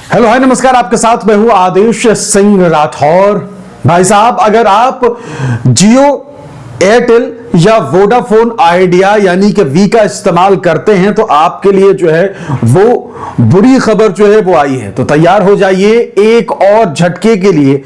Hello hi नमस्कार, आपके साथ मैं हूं आदेश सिंह राठौर। भाई साहब, अगर आप जियो, एयरटेल या वोडाफोन आइडिया यानी कि वी का इस्तेमाल करते हैं तो आपके लिए जो है वो बुरी खबर जो है वो आई है। तो तैयार हो जाइए एक और झटके के लिए।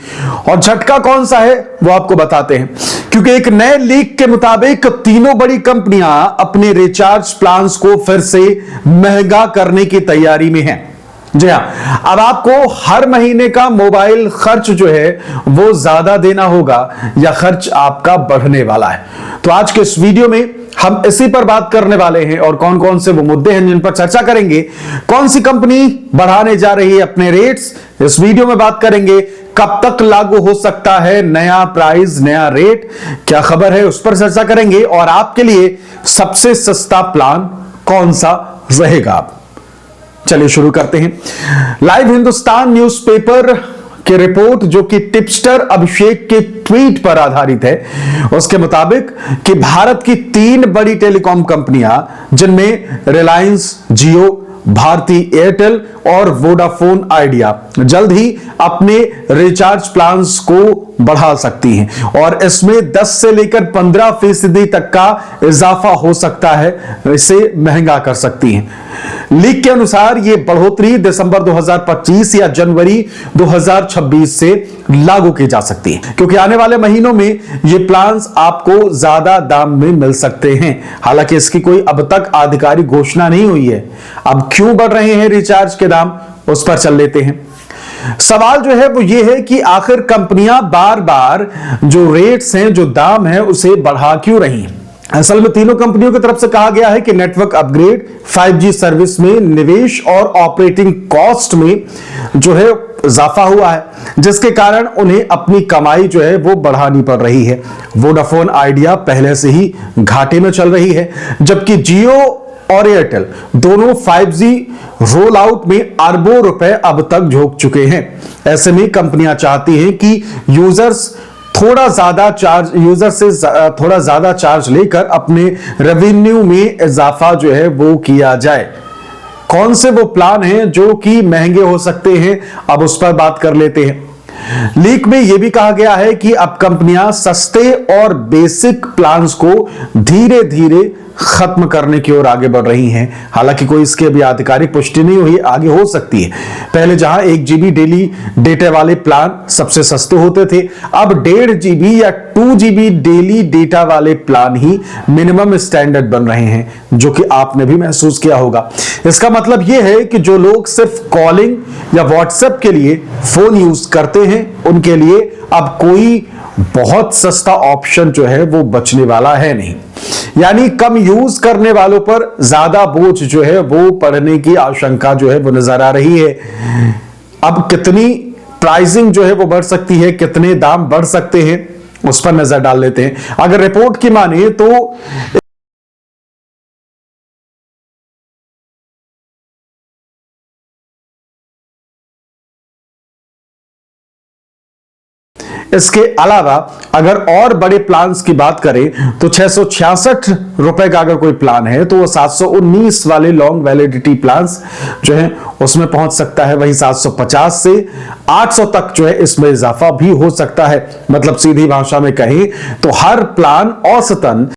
और झटका कौन सा है वो आपको बताते हैं, क्योंकि एक नए लीक के मुताबिक तीनों बड़ी कंपनियां अपने रिचार्ज प्लान्स को फिर से महंगा करने की तैयारी में हैं। जी हां, अब आपको हर महीने का मोबाइल खर्च जो है वो ज्यादा देना होगा या खर्च आपका बढ़ने वाला है। तो आज के इस वीडियो में हम इसी पर बात करने वाले हैं और कौन कौन से वो मुद्दे हैं जिन पर चर्चा करेंगे। कौन सी कंपनी बढ़ाने जा रही है अपने रेट्स, इस वीडियो में बात करेंगे। कब तक लागू हो सकता है नया प्राइस, नया रेट, क्या खबर है उस पर चर्चा करेंगे। और आपके लिए सबसे सस्ता प्लान कौन सा रहेगा। चलिए शुरू करते हैं। लाइव हिंदुस्तान न्यूज़पेपर की रिपोर्ट, जो कि टिपस्टर अभिषेक के ट्वीट पर आधारित है, उसके मुताबिक कि भारत की तीन बड़ी टेलीकॉम कंपनियां, जिनमें रिलायंस जियो, भारती एयरटेल और वोडाफोन आइडिया, जल्द ही अपने रिचार्ज प्लान्स को बढ़ा सकती हैं और इसमें 10 से लेकर 15% तक का इजाफा हो सकता है, इसे महंगा कर सकती हैं। लीक के अनुसार यह बढ़ोतरी दिसंबर 2025 या जनवरी 2026 से लागू की जा सकती है, क्योंकि आने वाले महीनों में ये प्लान्स आपको ज्यादा दाम में मिल सकते हैं। हालांकि इसकी कोई अब तक आधिकारिक घोषणा नहीं हुई है। अब क्यों बढ़ रहे हैं रिचार्ज के दाम, उस पर चल लेते हैं। सवाल जो है वो ये है कि आखिर कंपनियां बार बार जो रेट्स हैं, जो दाम है, उसे बढ़ा क्यों रही हैं। असल में तीनों कंपनियों की तरफ से कहा गया है कि नेटवर्क अपग्रेड, 5G सर्विस में निवेश और ऑपरेटिंग कॉस्ट में जो है इजाफा हुआ है, जिसके कारण उन्हें अपनी कमाई जो है वो बढ़ानी पड़ रही है। वोडाफोन आइडिया पहले से ही घाटे में चल रही है, जबकि जियो और एयरटेल दोनों 5G रोल आउट में अरबों रुपए अब तक झोंक चुके हैं। ऐसे में कंपनियां चाहती हैं कि यूजर से थोड़ा ज्यादा चार्ज लेकर अपने रेवेन्यू में इजाफा जो है वो किया जाए। कौन से वो प्लान हैं जो कि महंगे हो सकते हैं, अब उस पर बात कर लेते हैं। लीक में यह भी कहा गया है कि अब कंपनियां सस्ते और बेसिक प्लान्स को धीरे धीरे खत्म करने की ओर आगे बढ़ रही हैं। हालांकि कोई इसकी अभी आधिकारिक पुष्टि नहीं हुई, आगे हो सकती है। पहले जहां 1 GB डेली डेटा वाले प्लान सबसे सस्ते होते थे, अब 1.5 GB या 2 GB डेली डेटा वाले प्लान ही मिनिमम स्टैंडर्ड बन रहे हैं, जो कि आपने भी महसूस किया होगा। इसका मतलब यह है कि जो लोग सिर्फ कॉलिंग या व्हाट्सएप के लिए फोन यूज करते हैं, उनके लिए अब कोई बहुत सस्ता ऑप्शन जो है वो बचने वाला है नहीं। यानी कम यूज करने वालों पर ज्यादा बोझ जो है वो पड़ने की आशंका जो है वो नजर आ रही है। अब कितनी प्राइसिंग जो है वो बढ़ सकती है, कितने दाम बढ़ सकते हैं, उस पर नजर डाल लेते हैं। अगर रिपोर्ट की माने तो इसके अलावा अगर और बड़े प्लान्स की बात करें तो 666 रुपए का अगर कोई प्लान है तो वो 719 वाले लॉन्ग वैलिडिटी प्लान्स जो है उसमें पहुंच सकता है। वहीं 750 से 800 तक जो है इसमें इजाफा भी हो सकता है। मतलब सीधी भाषा में कहें तो हर प्लान औसतन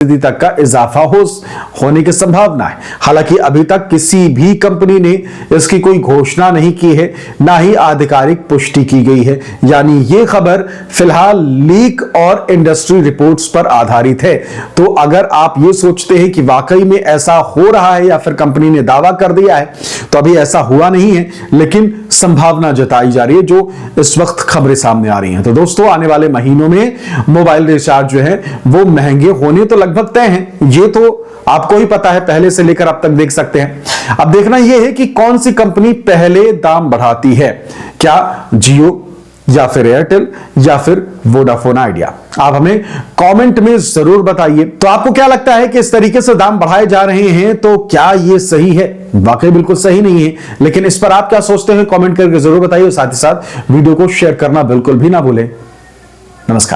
तक का इजाफा होने की संभावना है। हालांकि अभी तक किसी भी कंपनी ने इसकी कोई घोषणा नहीं की है, ना ही आधिकारिक पुष्टि की गई है। यानी यह खबर फिलहाल लीक और इंडस्ट्री रिपोर्ट्स पर आधारित है। तो अगर आप ये सोचते हैं कि वाकई में ऐसा हो रहा है या फिर कंपनी ने दावा कर दिया है, तो अभी ऐसा हुआ नहीं है, लेकिन संभावना जताई जा रही है, जो इस वक्त खबरें सामने आ रही हैं। तो दोस्तों, आने वाले महीनों में मोबाइल रिचार्ज जो है वो महंगे होने तो लगभग तय हैं, ये तो आपको ही पता है, पहले से लेकर अब तक देख सकते हैं। अब देखना यह है कि कौन सी कंपनी पहले दाम बढ़ाती है, क्या जियो या फिर एयरटेल या फिर वोडाफोन आइडिया। आप हमें कमेंट में जरूर बताइए। तो आपको क्या लगता है कि इस तरीके से दाम बढ़ाए जा रहे हैं, तो क्या ये सही है? वाकई बिल्कुल सही नहीं है, लेकिन इस पर आप क्या सोचते हैं कमेंट करके जरूर बताइए। साथ ही साथ वीडियो को शेयर करना बिल्कुल भी ना भूलें। नमस्कार।